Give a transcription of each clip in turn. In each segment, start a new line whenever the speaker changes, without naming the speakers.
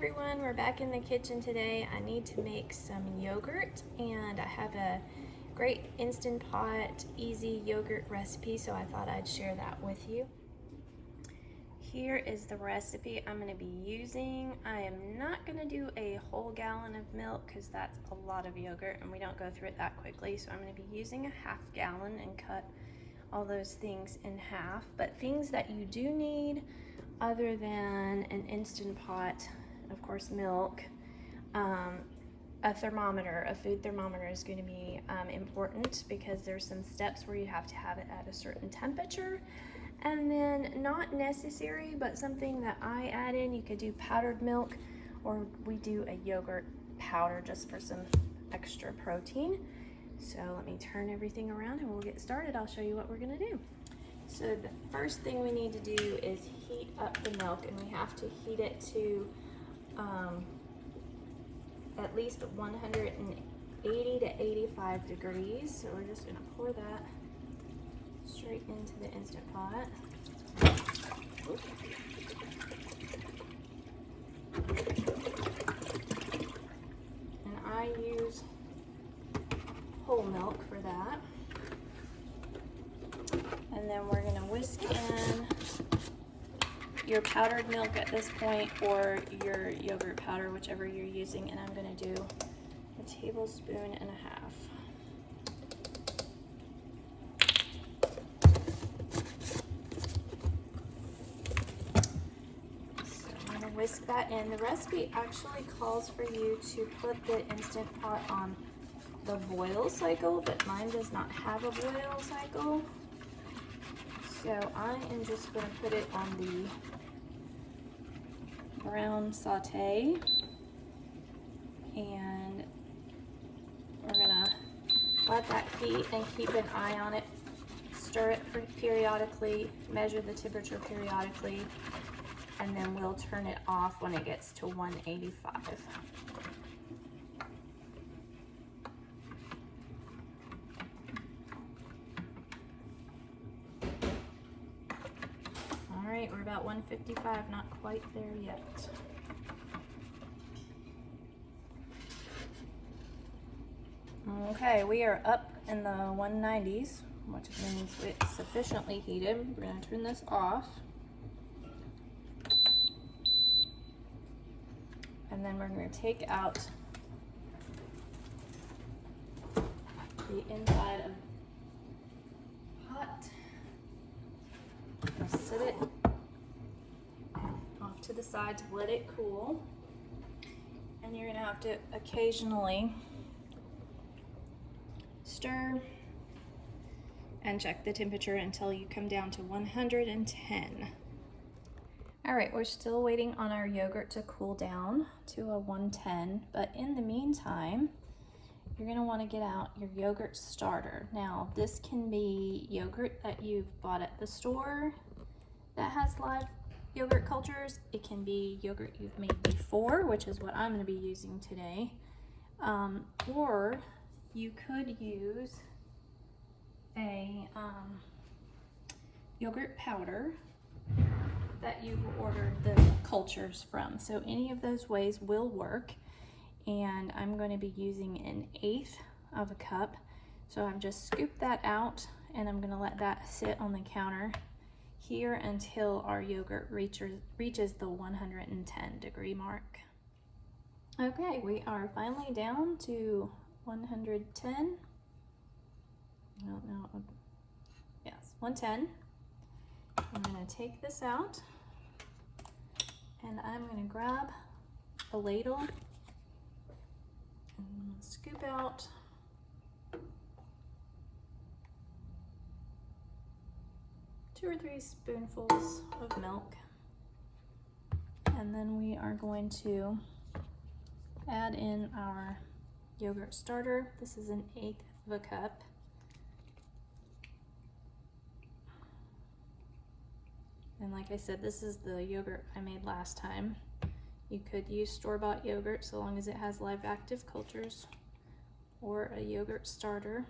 everyone, we're back in the kitchen today. I need to make some yogurt and I have a great Instant Pot easy yogurt recipe, so I thought I'd share that with you. Here is the recipe I'm going to be using. I am not going to do a whole gallon of milk because that's a lot of yogurt and we don't go through it that quickly, so I'm going to be using a half gallon and cut all those things in half. But things that you do need other than an Instant Pot, of course, milk, a thermometer, a food thermometer is going to be important because there's some steps where you have to have it at a certain temperature. And then not necessary, but something that I add in, you could do powdered milk, or we do a yogurt powder just for some extra protein. So let me turn everything around and we'll get started. I'll show you what we're gonna do. So the first thing we need to do is heat up the milk, and we have to heat it to at least 180 to 85 degrees. So we're just gonna pour that straight into the Instant Pot. And I use whole milk for that. And then we're gonna whisk in your powdered milk at this point, or your yogurt powder, whichever you're using, and I'm gonna do a tablespoon and a half. So I'm gonna whisk that in. The recipe actually calls for you to put the Instant Pot on the boil cycle, but mine does not have a boil cycle. So I am just going to put it on the brown saute, and we're going to let that heat and keep an eye on it. Stir it periodically, measure the temperature periodically, and then we'll turn it off when it gets to 185. Alright, we're about 155, not quite there yet. Okay, we are up in the 190s, which means it's sufficiently heated. We're going to turn this off. And then we're going to take out the inside of the pot. Just sit it off to the side to let it cool. And you're going to have to occasionally stir and check the temperature until you come down to 110. All right, we're still waiting on our yogurt to cool down to a 110, but in the meantime, you're gonna wanna get out your yogurt starter. Now, this can be yogurt that you've bought at the store that has live yogurt cultures. It can be yogurt you've made before, which is what I'm gonna be using today. Or you could use a yogurt powder that you ordered the cultures from. So any of those ways will work. And I'm going to be using 1/8 of a cup. So I've just scooped that out, and I'm going to let that sit on the counter here until our yogurt reaches the 110 degree mark. Okay, we are finally down to 110. I don't know. Yes, 110. I'm going to take this out, and I'm going to grab a ladle and scoop out two or three spoonfuls of milk, and then we are going to add in our yogurt starter. This is 1/8 of a cup. And like I said, this is the yogurt I made last time. You could use store-bought yogurt so long as it has live active cultures, or a yogurt starter.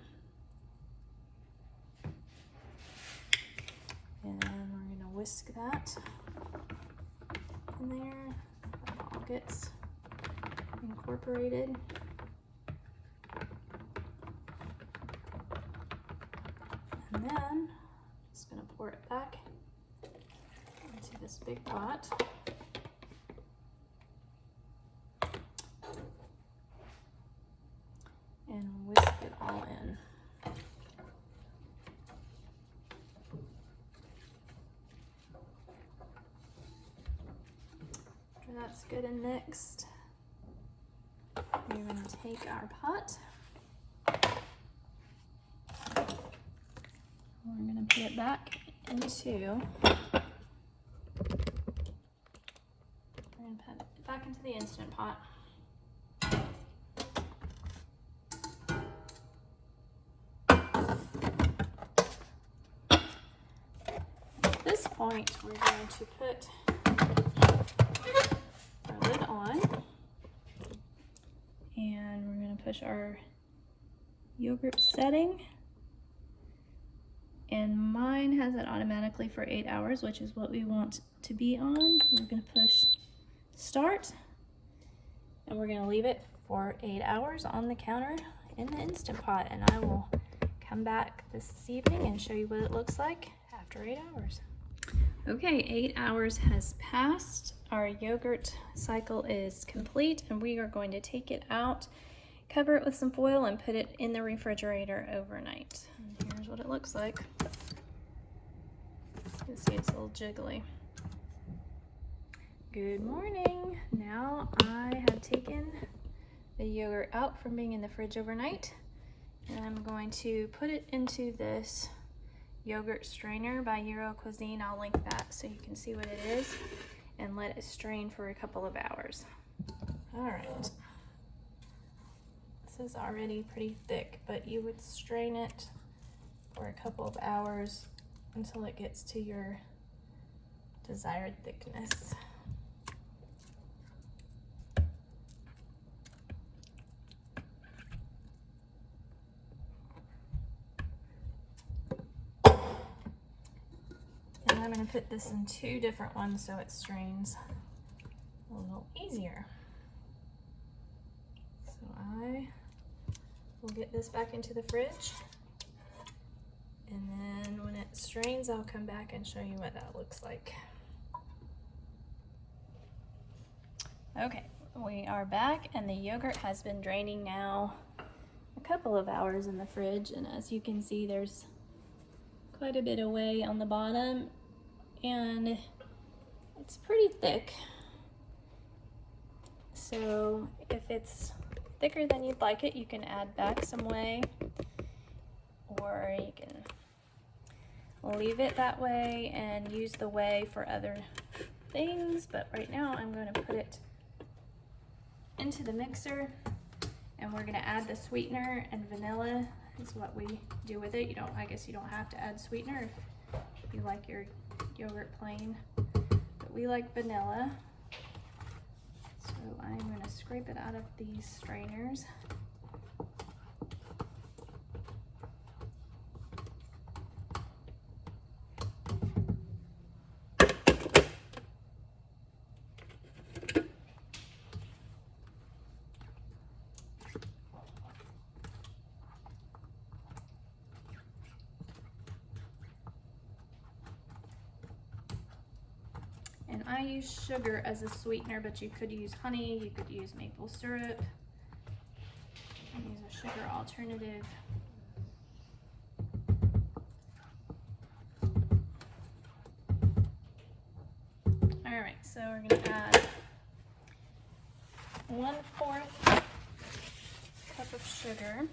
And then we're gonna whisk that in there. gets incorporated. And then I'm just going to pour it back into this big pot. And whisk it all in. After that's good and mixed, we're going to take our pot. We're going to put it back into, the Instant Pot. At this point, we're going to put our lid on, and we're going to push our yogurt setting. And mine has it automatically for 8 hours, which is what we want to be on. We're going to push start, and we're going to leave it for 8 hours on the counter in the Instant Pot. And I will come back this evening and show you what it looks like after 8 hours. Okay, 8 hours has passed. Our yogurt cycle is complete, and we are going to take it out, cover it with some foil, and put it in the refrigerator overnight. And here's what it looks like. You can see it's a little jiggly. Good morning. Now I have taken the yogurt out from being in the fridge overnight, and I'm going to put it into this yogurt strainer by Euro Cuisine. I'll link that so you can see what it is, and let it strain for a couple of hours. All right. This is already pretty thick, but you would strain it for a couple of hours until it gets to your desired thickness. And I'm going to put this in 2 different ones so it strains a little easier. So I will get this back into the fridge, and then when it strains, I'll come back and show you what that looks like. Okay, we are back, and the yogurt has been draining now a couple of hours in the fridge, and as you can see, there's quite a bit of whey on the bottom, and it's pretty thick. So if it's thicker than you'd like it, you can add back some whey, or you can leave it that way and use the whey for other things. But right now I'm going to put it into the mixer, and we're going to add the sweetener, and vanilla is what we do with it. I guess you don't have to add sweetener if you like your yogurt plain, but we like vanilla. So I'm going to scrape it out of these strainers. And I use sugar as a sweetener, but you could use honey, you could use maple syrup, and use a sugar alternative. All right, so we're gonna add 1/4 cup of sugar.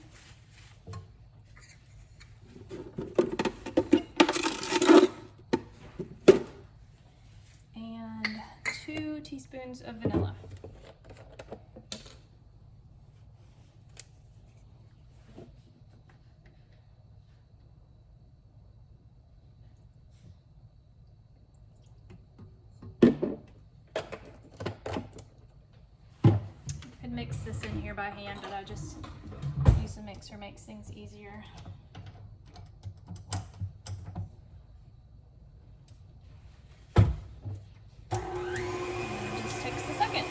And 2 teaspoons of vanilla. You could mix this in here by hand, but I just use a mixer, makes things easier. It just takes a second.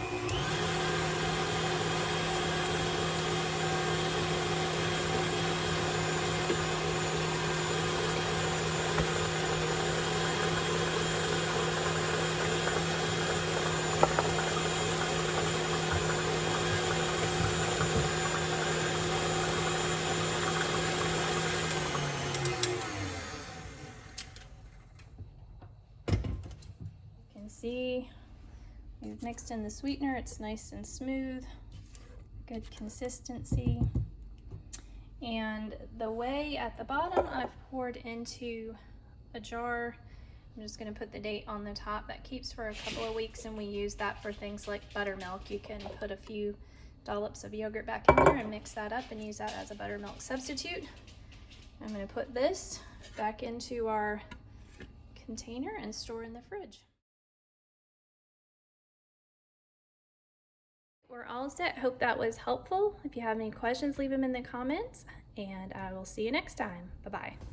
see, we've mixed in the sweetener. It's nice and smooth, good consistency. And the whey at the bottom, I've poured into a jar. I'm just going to put the date on the top. That keeps for a couple of weeks, and we use that for things like buttermilk. You can put a few dollops of yogurt back in there and mix that up and use that as a buttermilk substitute. I'm going to put this back into our container and store in the fridge. We're all set. Hope that was helpful. If you have any questions, leave them in the comments, and I will see you next time. Bye-bye.